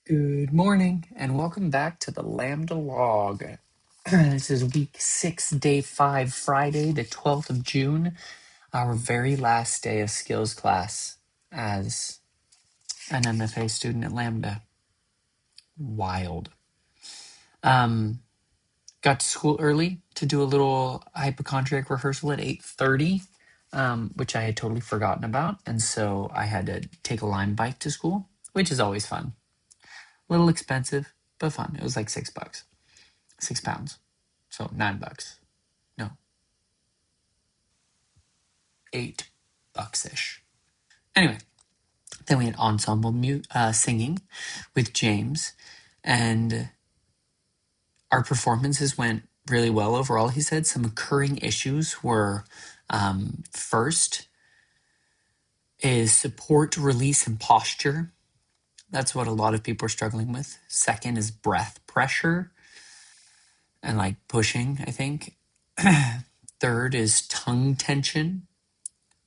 Good morning and welcome back to the LAMDA log. This is week 6, day 5, Friday, the 12th of June, our very last day of skills class as an MFA student at LAMDA. Wild. Got to school early to do a little hypochondriac rehearsal at 8:30, which I had totally forgotten about. And so I had to take a Lime bike to school, which is always fun. A little expensive, but fun. It was like $6. £6. So $9. No, $8-ish. Anyway, then we had ensemble singing with James, and our performances went really well overall. He said some occurring issues were first is support, release, and posture. That's what a lot of people are struggling with. Second is breath pressure and like pushing, I think. Third is tongue tension.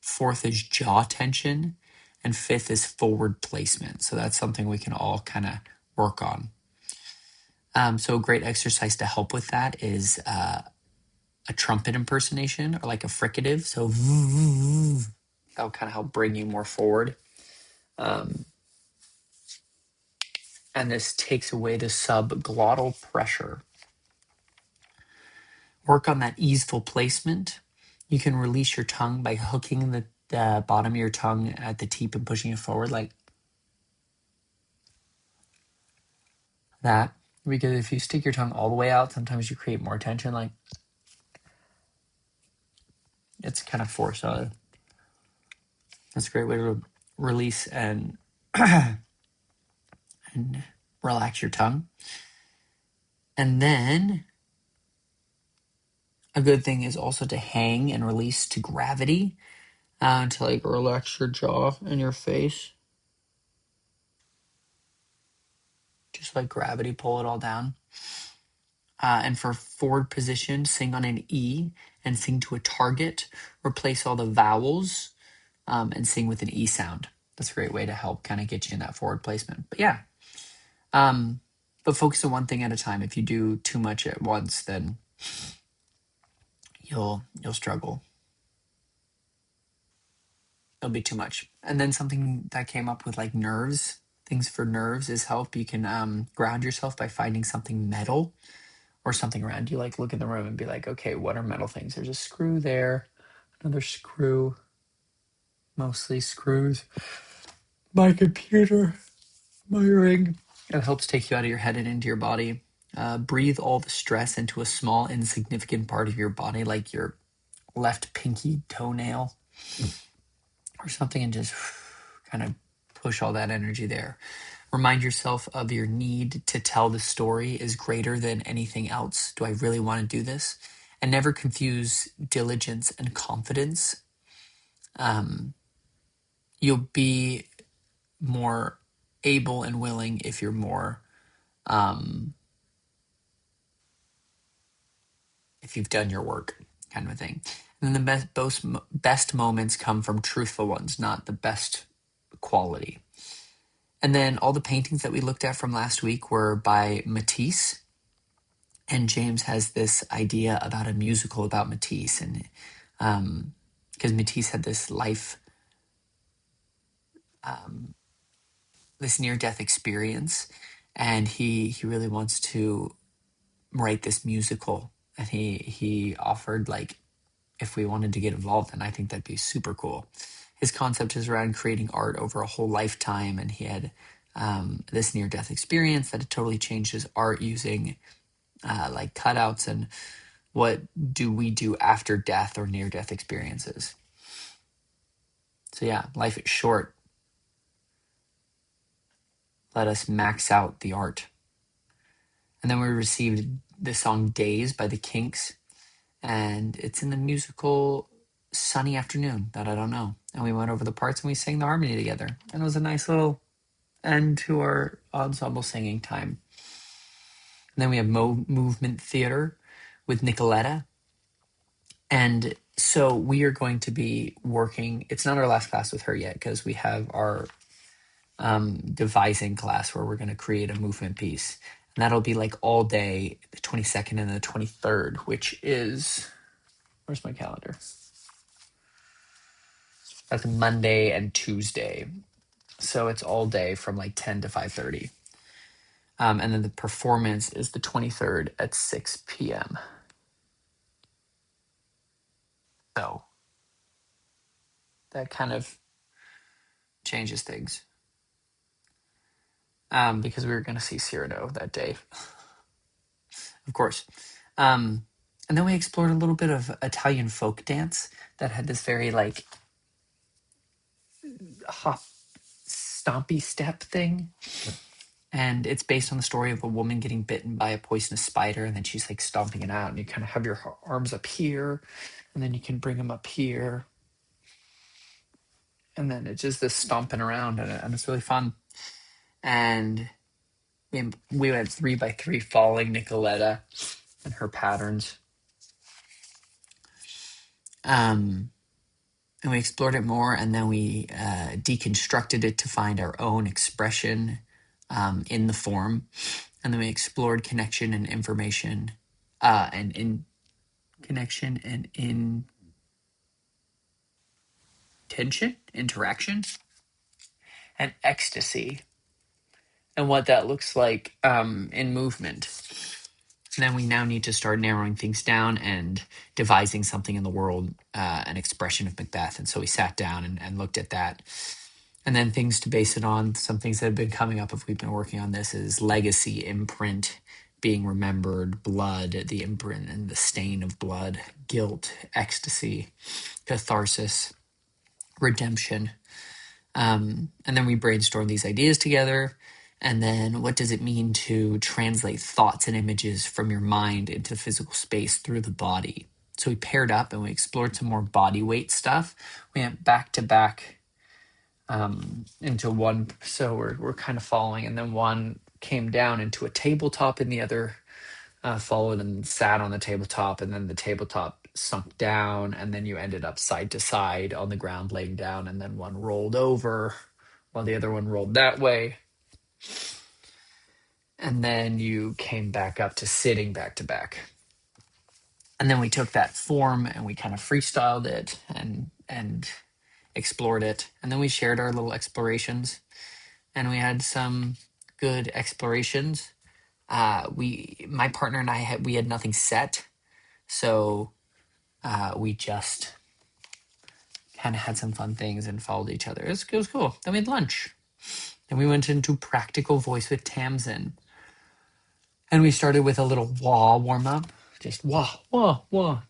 Fourth is jaw tension. And fifth is forward placement. So that's something we can all kind of work on. So a great exercise to help with that is a trumpet impersonation or like a fricative. So that'll kind of help bring you more forward. And this takes away the subglottal pressure. Work on that easeful placement. You can release your tongue by hooking the bottom of your tongue at the tip and pushing it forward like that. Because if you stick your tongue all the way out, sometimes you create more tension. Like it's kind of forced. So that's a great way to release and and relax your tongue. And then a good thing is also to hang and release to gravity to like relax your jaw and your face. Just like gravity, pull it all down. And for forward position, sing on an E and sing to a target. Replace all the vowels and sing with an E sound. That's a great way to help kind of get you in that forward placement. But yeah, but focus on one thing at a time. If you do too much at once, then you'll struggle. It'll be too much. And then something that came up with like nerves, things for nerves is help. You can ground yourself by finding something metal or something around you. Like look in the room and be like, okay, what are metal things? There's a screw there, another screw, mostly screws. My computer, my ring. It helps take you out of your head and into your body. Breathe all the stress into a small, insignificant part of your body, like your left pinky toenail or something, and just kind of push all that energy there. Remind yourself of your need to tell the story is greater than anything else. Do I really want to do this? And never confuse diligence and confidence. You'll be more able and willing if you're more if you've done your work, kind of a thing. And then the best moments come from truthful ones, not the best quality. And then all the paintings that we looked at from last week were by Matisse. And James has this idea about a musical about Matisse. And because Matisse had this this near-death experience, and he really wants to write this musical. And he offered like if we wanted to get involved, and I think that'd be super cool. His concept is around creating art over a whole lifetime, and he had this near-death experience that had totally changed his art using like cutouts and what do we do after death or near-death experiences. So yeah, life is short. Let us max out the art. And then we received the song Days by the Kinks, and it's in the musical Sunny Afternoon that I don't know. And we went over the parts and we sang the harmony together. And it was a nice little end to our ensemble singing time. And then we have movement theater with Nicoletta. And so we are going to be working, it's not our last class with her yet because we have our devising class where we're going to create a movement piece. And that'll be like all day, the 22nd and the 23rd, which is, where's my calendar? That's Monday and Tuesday. So it's all day from like 10 to 5:30. And then the performance is the 23rd at 6 p.m. So that kind of changes things. Because we were going to see Cyrano that day, of course. And then we explored a little bit of Italian folk dance that had this very like hop, stompy step thing. And it's based on the story of a woman getting bitten by a poisonous spider, and then she's like stomping it out, and you kind of have your arms up here, and then you can bring them up here, and then it's just this stomping around, and it's really fun. And we went 3x3 following Nicoletta and her patterns. And we explored it more, and then we deconstructed it to find our own expression in the form. And then we explored connection and information, and in connection and intention, interaction, and ecstasy, and what that looks like in movement. And then we now need to start narrowing things down and devising something in the world, an expression of Macbeth. And so we sat down and looked at that. And then things to base it on, some things that have been coming up if we've been working on this is legacy, imprint, being remembered, blood, the imprint and the stain of blood, guilt, ecstasy, catharsis, redemption. And then we brainstorm these ideas together. And then what does it mean to translate thoughts and images from your mind into physical space through the body? So we paired up and we explored some more body weight stuff. We went back to back into one. So we're kind of following, and then one came down into a tabletop and the other followed and sat on the tabletop, and then the tabletop sunk down, and then you ended up side to side on the ground laying down, and then one rolled over while the other one rolled that way. And then you came back up to sitting back to back. And then we took that form and we kind of freestyled it and explored it. And then we shared our little explorations, and we had some good explorations. My partner and I we had nothing set, so we just kind of had some fun things and followed each other. It was cool. Then we had lunch. Then we went into practical voice with Tamsin. And we started with a little wah warm up. Just wah, wah, wah.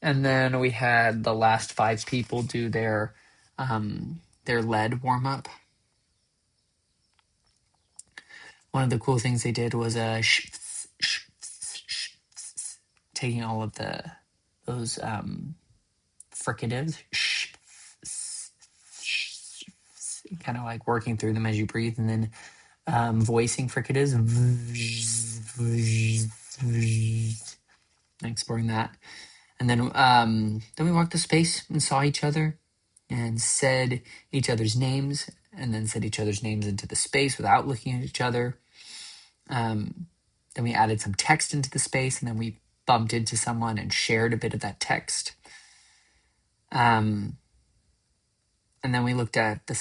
And then we had the last 5 people do their lead warm up. One of the cool things they did was taking all of those fricatives, kind of like working through them as you breathe, and then voicing fricatives, exploring that. And then we walked the space and saw each other and said each other's names, and then said each other's names into the space without looking at each other. Then we added some text into the space, and then we bumped into someone and shared a bit of that text. And then we looked at the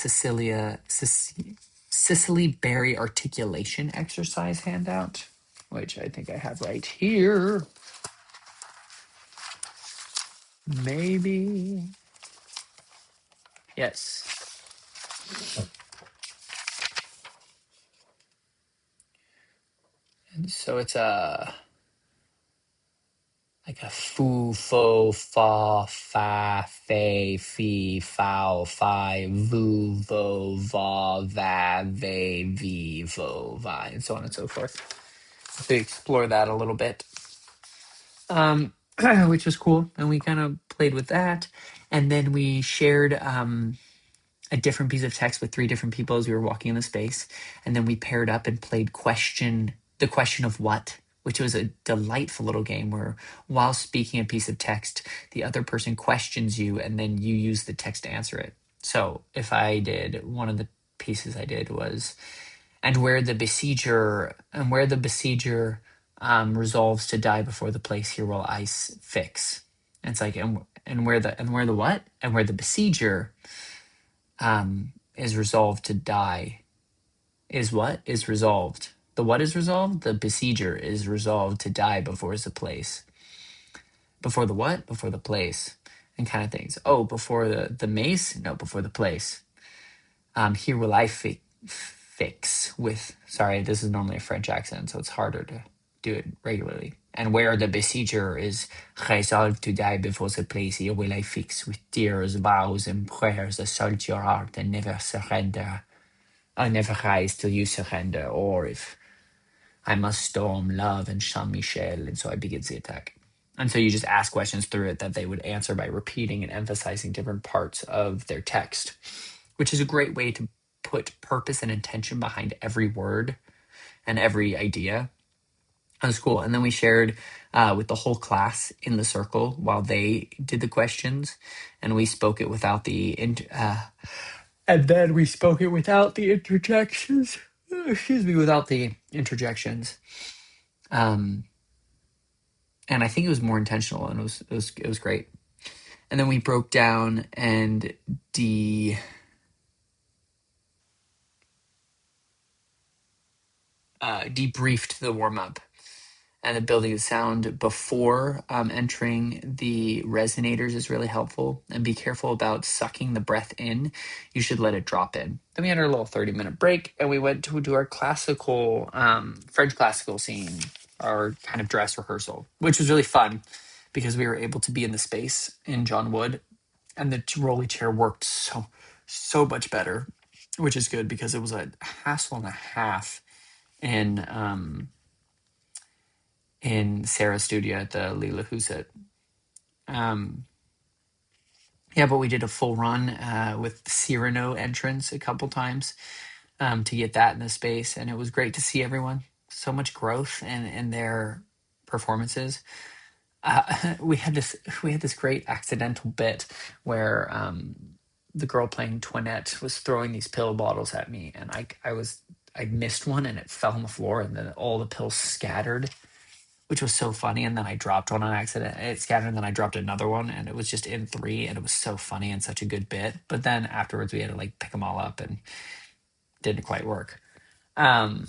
Cicely Berry articulation exercise handout, which I think I have right here. Maybe. Yes. And so it's like a foo, fo, fa, fa, fe, fi, fow, fi, voo, vo, va, va, ve, vi, vo, vi, and so on and so forth. So we explore that a little bit, which was cool. And we kind of played with that. And then we shared a different piece of text with 3 different people as we were walking in the space. And then we paired up and played the question of what, which was a delightful little game where while speaking a piece of text, the other person questions you and then you use the text to answer it. So if I did, one of the pieces I did was, and where the besieger resolves to die before the place, here will ice fix. And it's like, and where the what? And where the besieger is resolved to die is what? Is resolved. The what is resolved? The besieger is resolved to die before the place. Before the what? Before the place. And kind of things. Oh, before the mace? No, before the place. Here will I fix with, sorry, this is normally a French accent, so it's harder to do it regularly. And where the besieger is resolved to die before the place, here will I fix with tears, vows, and prayers, assault your heart and never surrender. I never rise till you surrender, or if I must storm love and Saint Michel, and so I begin the attack. And so you just ask questions through it that they would answer by repeating and emphasizing different parts of their text, which is a great way to put purpose and intention behind every word and every idea. That was cool. And then we shared with the whole class in the circle while they did the questions, and we spoke it without the and then we spoke it without the interjections. Excuse me, without the interjections. Um, and I think it was more intentional, and it was great. And then we broke down and debriefed the warm up and the building of sound before entering the resonators is really helpful. And be careful about sucking the breath in. You should let it drop in. Then we had our little 30-minute break, and we went to do our classical, French classical scene, our kind of dress rehearsal, which was really fun because we were able to be in the space in John Wood, and the rolly chair worked so much better, which is good because it was a hassle and a half in Sarah's studio at the Lila Huset. Yeah, but we did a full run with Cyrano entrance a couple times to get that in the space, and it was great to see everyone. So much growth in their performances. We had this great accidental bit where the girl playing Toinette was throwing these pill bottles at me, and I missed one and it fell on the floor, and then all the pills scattered, which was so funny. And then I dropped one on accident. It scattered, and then I dropped another one, and it was just in three, and it was so funny and such a good bit. But then afterwards, we had to like pick them all up, and didn't quite work. Um,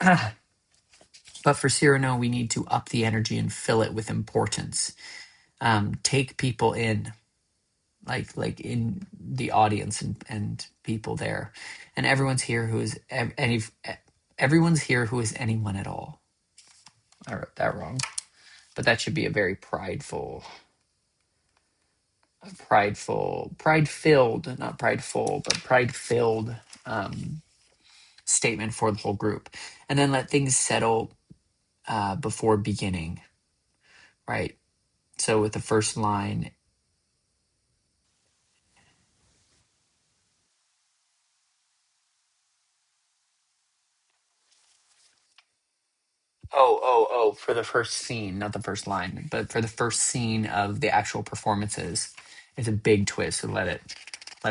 but for Cyrano, we need to up the energy and fill it with importance. Take people in, like in the audience, and people there, and everyone's here who is everyone's here who is anyone at all. I wrote that wrong, but that should be a very pride-filled, not prideful, but pride-filled statement for the whole group. And then let things settle before beginning, right? So with the first line, for the first scene, not the first line, but for the first scene of the actual performances, it's a big twist. So let it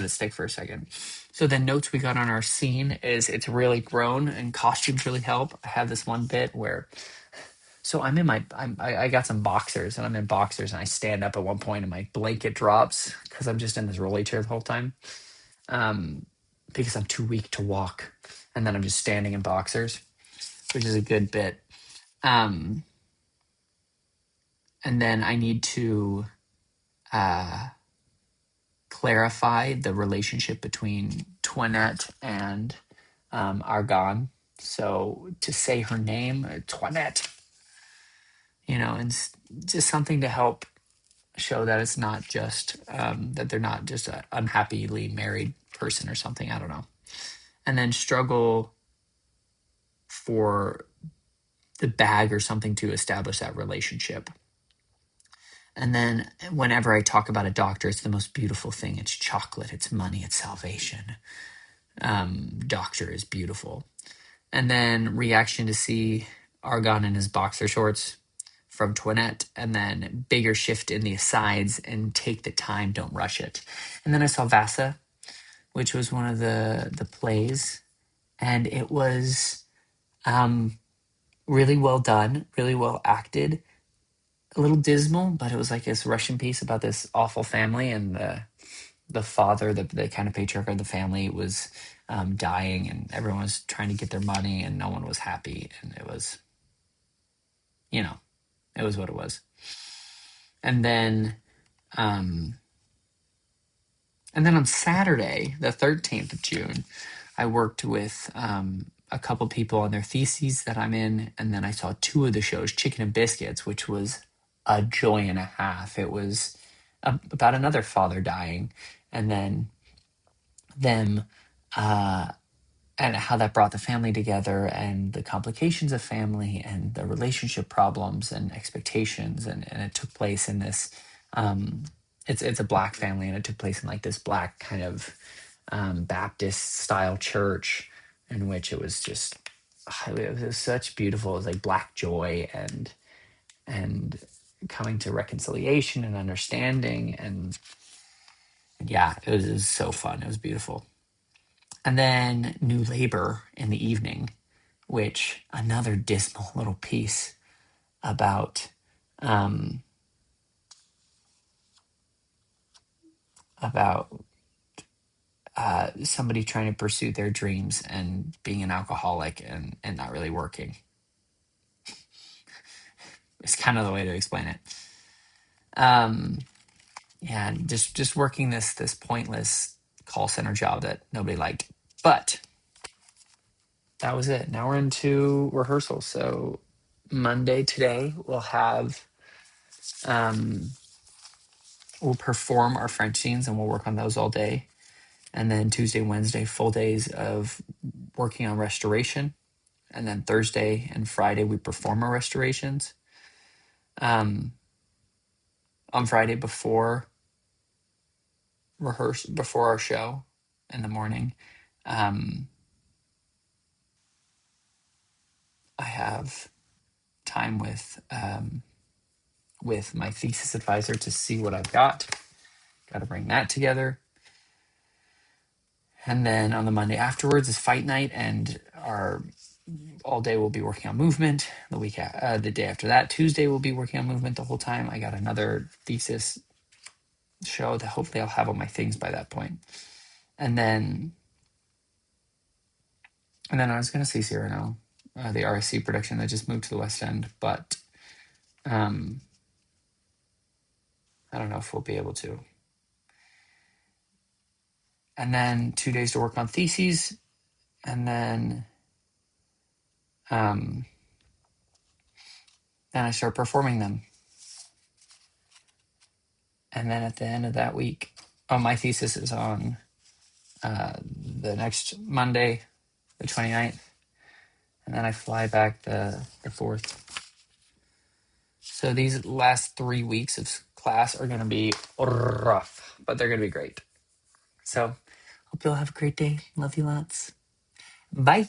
stick for a second. So the notes we got on our scene is it's really grown, and costumes really help. I have this one bit where, so I got some boxers, and I'm in boxers, and I stand up at one point and my blanket drops because I'm just in this rolly chair the whole time, because I'm too weak to walk, and then I'm just standing in boxers, which is a good bit. And then I need to clarify the relationship between Toinette and Argonne. So to say her name, Toinette, and just something to help show that it's not just that they're not just an unhappily married person or something. I don't know. And then struggle for the bag or something to establish that relationship. And then whenever I talk about a doctor, it's the most beautiful thing. It's chocolate, it's money, it's salvation. Doctor is beautiful. And then reaction to see Argon in his boxer shorts from Toinette, and then bigger shift in the asides and take the time, don't rush it. And then I saw Vasa, which was one of the plays, and it was really well done, really well acted. A little dismal, but it was like this Russian piece about this awful family, and the father, the kind of patriarch of the family, was dying, and everyone was trying to get their money, and no one was happy, and it was, you know, it was what it was. And then, um, and then on Saturday, the 13th of June, I worked with a couple people on their theses that I'm in, and then I saw two of the shows, Chicken and Biscuits, which was a joy and a half. It was about another father dying, and then them and how that brought the family together, and the complications of family, and the relationship problems and expectations, and it took place in this it's a black family, and it took place in like this black kind of Baptist style church, in which it was just it was such beautiful, it was like black joy, and coming to reconciliation and understanding, and yeah, it was so fun, it was beautiful. And then New Labor in the evening, which another dismal little piece about um, about somebody trying to pursue their dreams and being an alcoholic, and not really working. It's kind of the way to explain it. Yeah, and just working this pointless call center job that nobody liked. But that was it. Now we're into rehearsal. So Monday today um, we'll perform our French scenes, and we'll work on those all day. And then Tuesday, Wednesday, full days of working on restoration. And then Thursday and Friday, we perform our restorations. On Friday, before before our show in the morning, um, I have time with my thesis advisor to see what I've got. Got to bring that together. And then on the Monday afterwards is fight night, and our all day we'll be working on movement. The day after that, Tuesday, we'll be working on movement the whole time. I got another thesis show that hopefully I'll have all my things by that point. And then I was going to see Cyrano, the RSC production that just moved to the West End, but I don't know if we'll be able to. And then 2 days to work on theses, and then I start performing them. And then at the end of that week, my thesis is on the next Monday, the 29th, and then I fly back the 4th. So these last 3 weeks of class are going to be rough, but they're going to be great. So hope you'll have a great day. Love you lots. Bye.